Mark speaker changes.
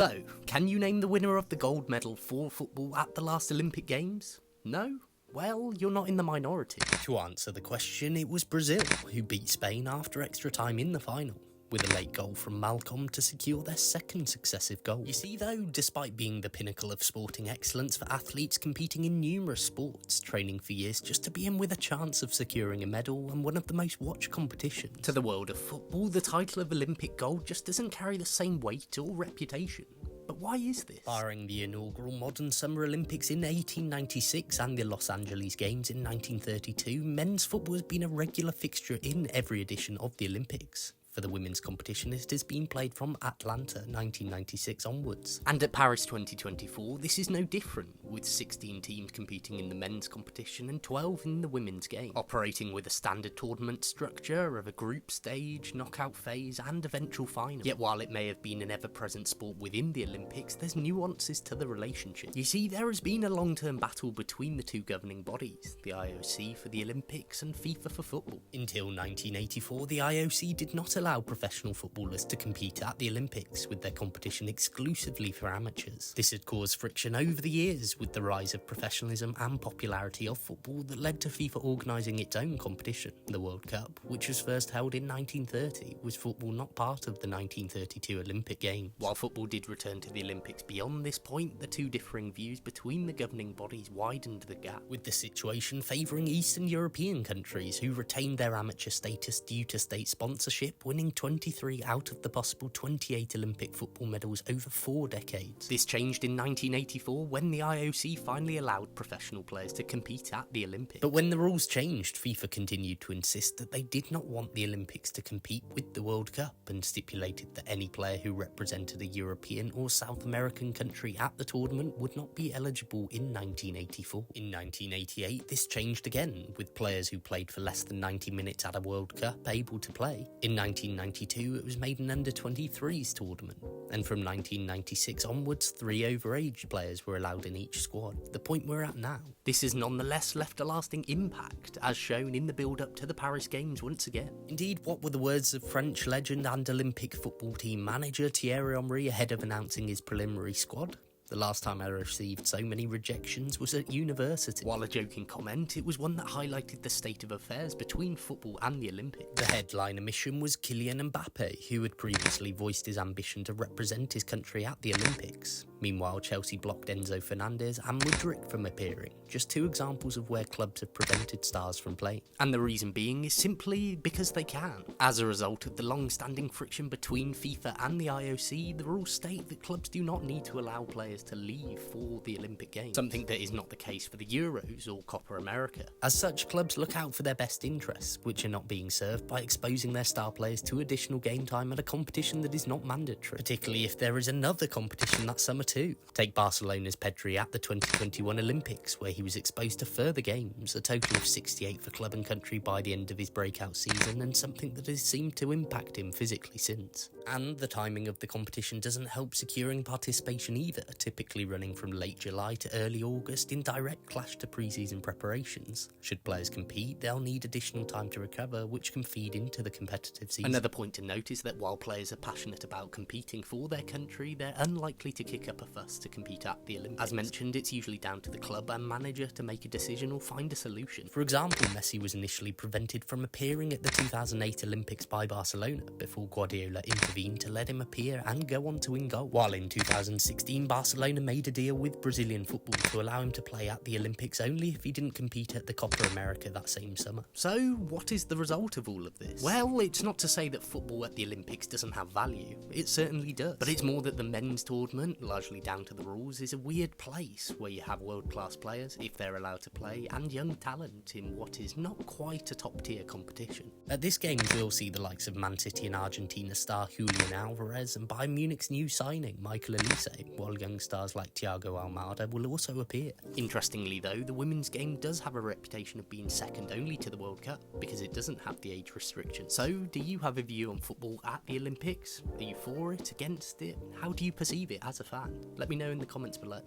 Speaker 1: So, can you name the winner of the gold medal for football at the last Olympic Games? No? Well, you're not in the minority. To answer the question, it was Brazil, who beat Spain after extra time in the final, with a late goal from Malcolm to secure their second successive goal. You see though, despite being the pinnacle of sporting excellence for athletes competing in numerous sports, training for years just to be in with a chance of securing a medal and one of the most watched competitions. To the world of football, the title of Olympic gold just doesn't carry the same weight or reputation. But why is this? Barring the inaugural modern Summer Olympics in 1896 and the Los Angeles Games in 1932, men's football has been a regular fixture in every edition of the Olympics. For the women's competition, it has been played from Atlanta 1996 onwards. And at Paris 2024, this is no different, with 16 teams competing in the men's competition and 12 in the women's game, operating with a standard tournament structure of a group stage, knockout phase and eventual final. Yet while it may have been an ever-present sport within the Olympics, there's nuances to the relationship. You see, there has been a long-term battle between the two governing bodies, the IOC for the Olympics and FIFA for football. Until 1984, the IOC did not allow professional footballers to compete at the Olympics, with their competition exclusively for amateurs. This had caused friction over the years with the rise of professionalism and popularity of football that led to FIFA organising its own competition, the World Cup, which was first held in 1930, with football not part of the 1932 Olympic Games. While football did return to the Olympics beyond this point, the two differing views between the governing bodies widened the gap, with the situation favouring Eastern European countries who retained their amateur status due to state sponsorship, winning 23 out of the possible 28 Olympic football medals over 4 decades. This changed in 1984 when the IOC finally allowed professional players to compete at the Olympics. But when the rules changed, FIFA continued to insist that they did not want the Olympics to compete with the World Cup, and stipulated that any player who represented a European or South American country at the tournament would not be eligible in 1984. In 1988, this changed again, with players who played for less than 90 minutes at a World Cup able to play. In 1992, it was made an under-23s tournament, and from 1996 onwards, 3 overage players were allowed in each squad, the point we're at now. This has nonetheless left a lasting impact, as shown in the build-up to the Paris Games once again. Indeed, what were the words of French legend and Olympic football team manager Thierry Henry ahead of announcing his preliminary squad? The last time I received so many rejections was at university. While a joking comment, it was one that highlighted the state of affairs between football and the Olympics. The headline omission was Kylian Mbappe, who had previously voiced his ambition to represent his country at the Olympics. Meanwhile, Chelsea blocked Enzo Fernandez and Mudryk from appearing, just 2 examples of where clubs have prevented stars from playing. And the reason being is simply because they can. As a result of the long-standing friction between FIFA and the IOC, the rules state that clubs do not need to allow players to leave for the Olympic Games, something that is not the case for the Euros or Copa America. As such, clubs look out for their best interests, which are not being served by exposing their star players to additional game time at a competition that is not mandatory, particularly if there is another competition that summer too. Take Barcelona's Pedri at the 2021 Olympics, where he was exposed to further games, a total of 68 for club and country by the end of his breakout season, and something that has seemed to impact him physically since. And the timing of the competition doesn't help securing participation either, typically running from late July to early August in direct clash to pre-season preparations. Should players compete, they'll need additional time to recover, which can feed into the competitive season. Another point to note is that while players are passionate about competing for their country, they're unlikely to kick up a fuss to compete at the Olympics. As mentioned, it's usually down to the club and manager to make a decision or find a solution. For example, Messi was initially prevented from appearing at the 2008 Olympics by Barcelona before Guardiola intervened to let him appear and go on to win goal. While in 2016, Barcelona made a deal with Brazilian football to allow him to play at the Olympics only if he didn't compete at the Copa America that same summer. So, what is the result of all of this? Well, it's not to say that football at the Olympics doesn't have value. It certainly does. But it's more that the men's tournament, largely down to the rules, is a weird place where you have world-class players, if they're allowed to play, and young talent in what is not quite a top-tier competition. At this game, we'll see the likes of Man City and Argentina star Julian Alvarez and Bayern Munich's new signing, Michael Olise, while young stars like Thiago Almada will also appear. Interestingly though, the women's game does have a reputation of being second only to the World Cup, because it doesn't have the age restriction. So, do you have a view on football at the Olympics? Are you for it, against it? How do you perceive it as a fan? Let me know in the comments below.